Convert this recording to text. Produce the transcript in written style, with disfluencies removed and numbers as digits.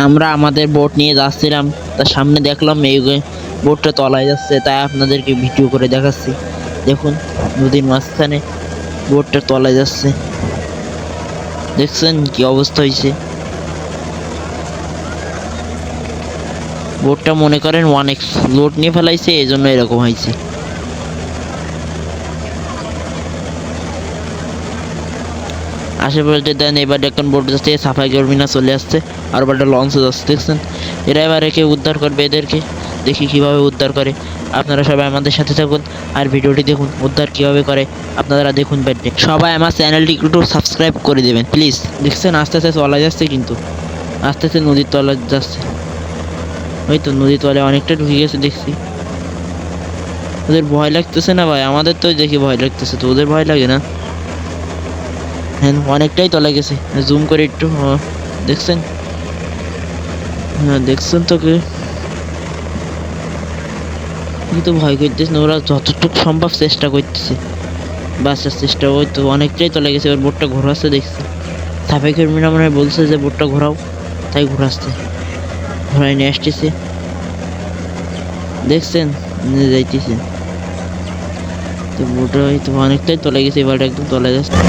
আমরা আমাদের বোট নিয়ে যাচ্ছিলাম, তার সামনে দেখলাম এই বোটটা তলায় যাচ্ছে, তাই আপনাদেরকে ভিডিও করে দেখাচ্ছি। দেখুন, নদীর মাঝখানে বোটটা তলায় যাচ্ছে, দেখছেন কি অবস্থা হয়েছে। বোটটা মনে করেন 1x লোড নিয়ে ফেলাইছে, এই জন্য এরকম হয়েছে। আশেপাশে দেন এবার দেখুন বোট যাচ্ছে, সাফাই কর্মীরা চলে আসছে, আর একটা লঞ্চে যাচ্ছে, দেখছেন। এরা এবার একে উদ্ধার করবে, এদেরকে দেখি কিভাবে উদ্ধার করে। আপনারা সবাই আমাদের সাথে থাকুন আর ভিডিওটি দেখুন উদ্ধার কিভাবে করে, আপনারা দেখুন। সবাই আমার চ্যানেলটি একটু সাবস্ক্রাইব করে দেবেন প্লিজ। দেখছেন আস্তে আস্তে চলা যাচ্ছে, কিন্তু আস্তে আস্তে নদীর তলা যাচ্ছে। ওই তো নদীর তলায় অনেকটা ঢুকে গেছে দেখছি। ওদের ভয় লাগতেছে না ভাই? আমাদের তো দেখি ভয় লাগতেছে, তো ওদের ভয় লাগে না? হ্যাঁ, অনেকটাই তলায় গেছে। জুম করে একটু দেখছেন? হ্যাঁ দেখছেন তো কে? কিন্তু ভয় করতেছে না, ওরা যতটুকু সম্ভব চেষ্টা করতেছে, বাঁচার চেষ্টা। ওই তো অনেকটাই তলে গেছে, এবার বোটটা ঘোরাচ্ছে দেখছি। সাফাই কর্মীরা মনে হয় বলছে যে বোটটা ঘোরাও, তাই ঘোরাচ্ছে, ঘোরাই নিয়ে আসতেছে। দেখছেন নিয়ে যাইতেছে, তো বোটটা হয়তো অনেকটাই তলে গেছে, এবার একদম তলে যাচ্ছে।